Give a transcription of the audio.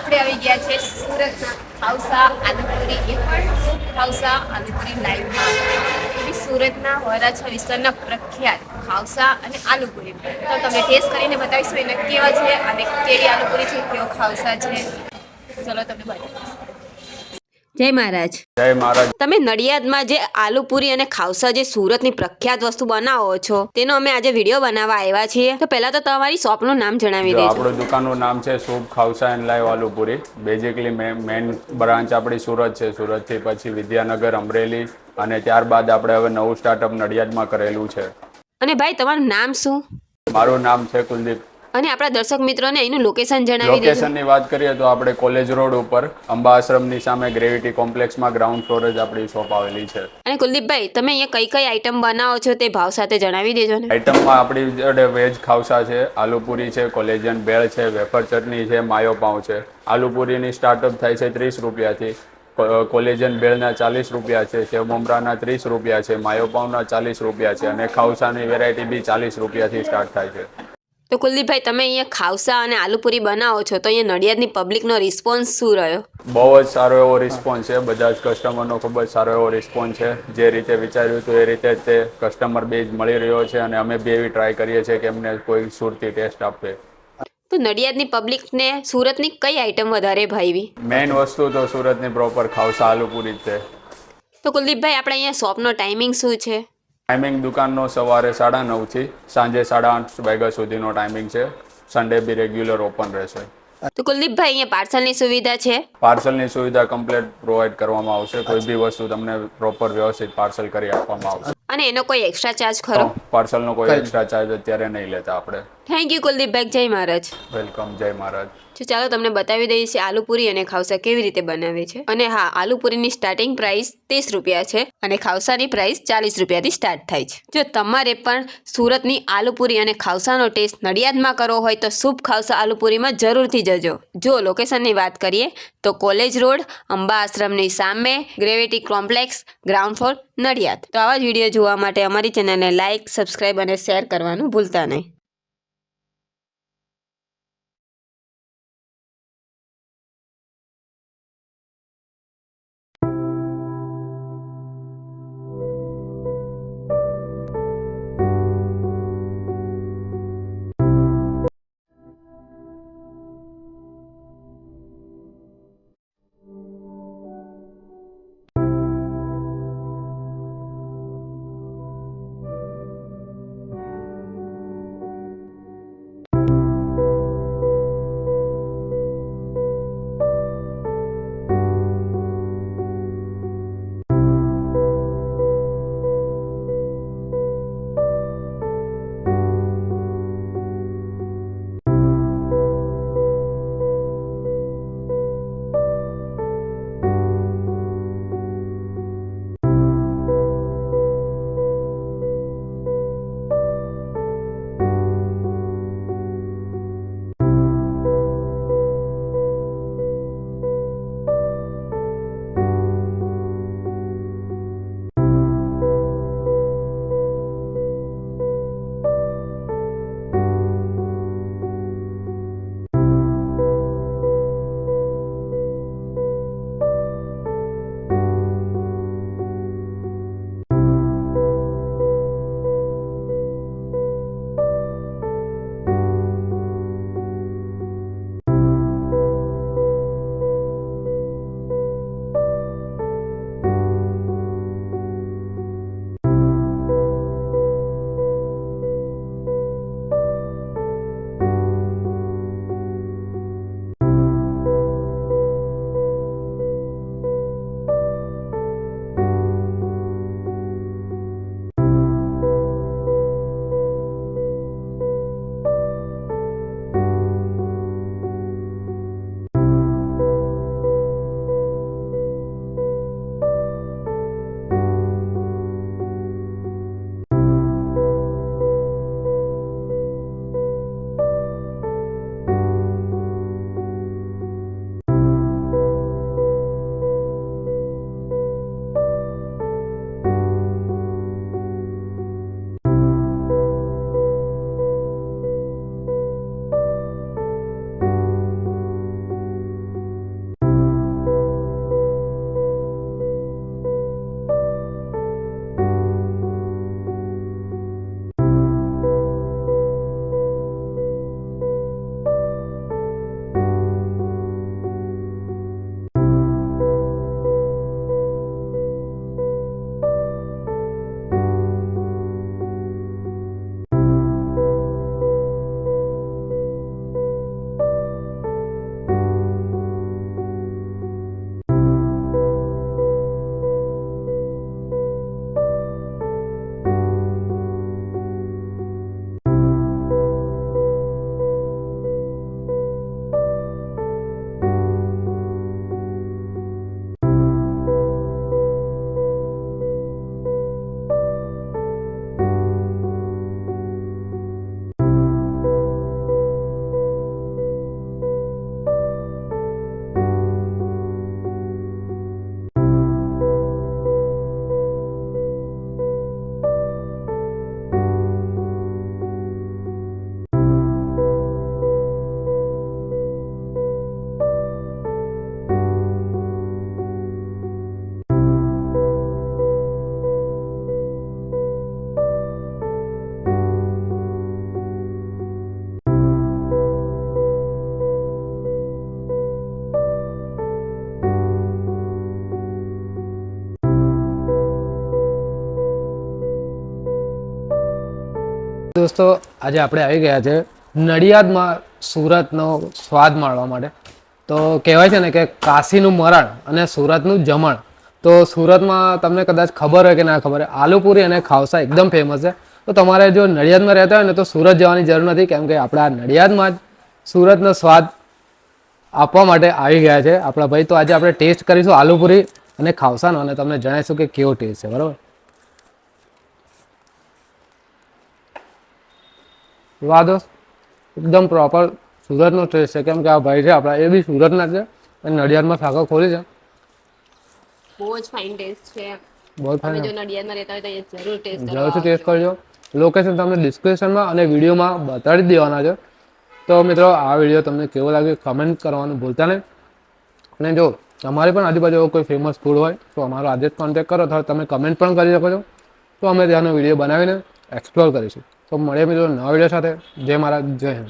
આપણે આવી ગયા છે સુરતના ખાવસા આલુપુરી, એ પણ શુભ ખાવસા આલુપુરી લાઈવમાં. એ બી સુરતના વરાછા વિસ્તારના પ્રખ્યાત ખાવસા અને આલુપુરી. તો તમે ટેસ્ટ કરીને બતાવીશું એને કેવા છે અને કેવી આલુપુરી છે, કેવો ખાવસા છે. ચલો તમને બતાવીશ. જય મહારાજ. જય મહારાજ. તમે નડિયાદમાં જે આલુપુરી અને ખાવસા જે સુરતની પ્રખ્યાત વસ્તુ બનાવો છો તેનો અમે આજે વિડીયો બનાવવા આવ્યા છીએ. તો પહેલા તો તમારી શોપનું નામ જણાવી જો દેજો. આપણું દુકાનનું નામ છે Shubh Khausa and live Alupuri. Basically main branch આપણી સુરત છે. સુરતથી પછી વિદ્યાનગર, અમરેલી અને ત્યારબાદ આપણે હવે નવું સ્ટાર્ટઅપ નડિયાદમાં કરેલું છે. અને ભાઈ તમારું નામ શું? મારું નામ છે કુલદીપ. અને આપણા દર્શક મિત્રોને અહીંનું લોકેશન જણાવી દેજો. લોકેશનની વાત કરીએ તો આપણે કોલેજ રોડ ઉપર અંબા આશ્રમની સામે ગ્રેવિટી કોમ્પ્લેક્સમાં ગ્રાઉન્ડ ફ્લોર જ આપણી શોપ આવેલી છે. અને કુલદીપભાઈ તમે અહીંયા કઈ કઈ આઈટમ બનાવો છો તે ભાવ સાથે જણાવી દેજો ને. આઈટમમાં આપણી જોડે વેજ ખાવસા છે, આલુપુરી છે, કોલેજિયન ભેળ છે, વેફર ચટણી છે, માયો પાઉં છે. આલુપુરીની સ્ટાર્ટઅપ થાય છે 30 રૂપિયાથી. કોલેજિયન ભેળના 40 રૂપિયા છે, સેવ મમરાના 30 રૂપિયા છે, માયો પાઉંના 40 રૂપિયા છે અને ખાવસાની વેરાયટી બી 40 રૂપિયાથી સ્ટાર્ટ થાય છે. તો કુલદીપભાઈ તમે અહીંયા ખાવસા અને આલુપુરી બનાવો છો તો અહીંયા નડિયાદની પબ્લિકનો રિસ્પોન્સ શું રહ્યો? બહુ જ સારો એવો રિસ્પોન્સ છે. બધા જ કસ્ટમરનો ખૂબ જ સારો એવો રિસ્પોન્સ છે. જે રીતે વિચાર્યું હતું એ રીતે જ તે કસ્ટમર બેઝ મળી રહ્યો છે અને અમે બી એવી ટ્રાય કરીએ છીએ કે એમને કોઈ સુરતી ટેસ્ટ આપે. તો નડિયાદની પબ્લિકને સુરતની કઈ આઈટમ વધારે ભાવી? મેઇન વસ્તુ તો સુરતની પ્રોપર ખાવસા આલુપુરી જ છે. તો કુલદીપભાઈ આપણે અહીંયા શોપનો ટાઈમિંગ શું છે? ટાઈમિંગ દુકાનનો સવારે 9:30 થી સાંજે 8:30 વાગ્યા સુધીનો ટાઈમિંગ છે. સન્ડે બી રેગ્યુલર ઓપન રહેશે. તો કુલદીપભાઈ અહીંયા પાર્સલની સુવિધા છે? પાર્સલની સુવિધા કમ્પ્લીટ પ્રોવાઈડ કરવામાં આવશે. કોઈ બી વસ્તુ તમને પ્રોપર વ્યવસ્થિત પાર્સલ કરી આપવામાં આવશે. અને એનો કોઈ એક્સ્ટ્રા ચાર્જ ખરો? પાર્સલનો કોઈ એક્સ્ટ્રા ચાર્જ અત્યારે નહીં લેતા આપણે. Thank you કુલદીપભાઈ. જય મહારાજ. વેલકમ. જય મહારાજ. તો ચાલો તમને બતાવી દઈએ છીએ આલુપુરી અને ખાવસા કેવી રીતે બનાવે છે. અને હા, આલુપુરીની સ્ટાર્ટિંગ પ્રાઇસ 30 રૂપિયા છે અને ખાવસાની પ્રાઇસ 40 રૂપિયાથી સ્ટાર્ટ થાય છે. જો તમારે પણ સુરતની આલુપુરી અને ખાવસાનો ટેસ્ટ નડિયાદમાં કરવો હોય તો શુભ ખાવસા આલુપુરીમાં જરૂરથી જજો. જો લોકેશનની વાત કરીએ તો કોલેજ રોડ, અંબા આશ્રમની સામે, gravity complex, ground floor, Nadiad. તો આવા જ વિડીયો જોવા માટે અમારી ચેનલને લાઇક, સબસ્ક્રાઇબ અને શેર કરવાનું ભૂલતા નહીં. દોસ્તો આજે આપણે આવી ગયા છે નડિયાદમાં સુરતનો સ્વાદ માણવા માટે. તો કહેવાય છે ને કે કાશીનું મરણ અને સુરતનું જમણ. તો સુરતમાં તમને કદાચ ખબર હોય કે ના ખબર હોય, આલુપુરી અને ખાવસા એકદમ ફેમસ છે. તો તમારે જો નડિયાદમાં રહેતા હોય ને તો સુરત જવાની જરૂર નથી, કેમ કે આપણા નડિયાદમાં જ સુરતનો સ્વાદ આપવા માટે આવી ગયા છે આપણા ભાઈ. તો આજે આપણે ટેસ્ટ કરીશું આલુપુરી અને ખાવસાનો અને તમને જણાવીશું કે કેવો ટેસ્ટ છે. બરાબર, વાહ દોસ્ત, એકદમ પ્રોપર સુરતનો ટેસ્ટ છે, કેમ કે આ ભાઈ છે આપણા એ બી સુરતના છે અને નડિયાદમાં શાખા ખોલી છે. બહુ જ ફાઇન ટેસ્ટ છે. બહુ તમે જો ફાઇન, નડિયાદમાં રહેતા હોય તો જરૂર ટેસ્ટ કરવા જરૂરથી ટેસ્ટ આવજો. કરજો. લોકેશન તમને ડિસ્ક્રિપ્શનમાં અને વિડીયોમાં બતાડી જ દેવાના છે. તો મિત્રો આ વિડીયો તમને કેવો લાગ્યો કમેન્ટ કરવાનું ભૂલતા નહીં. અને જો તમારી પણ આજુબાજુ એવો કોઈ ફેમસ ફૂડ હોય તો અમારો આજે જ કોન્ટેક્ટ કરો, અથવા તમે કમેન્ટ પણ કરી શકો છો. તો અમે ત્યાંનો વિડીયો બનાવીને એક્સપ્લોર કરીશું. તો મળીએ મિત્રો નવા વિડીયો સાથે. જય મહારાજ, જય હિન્દ.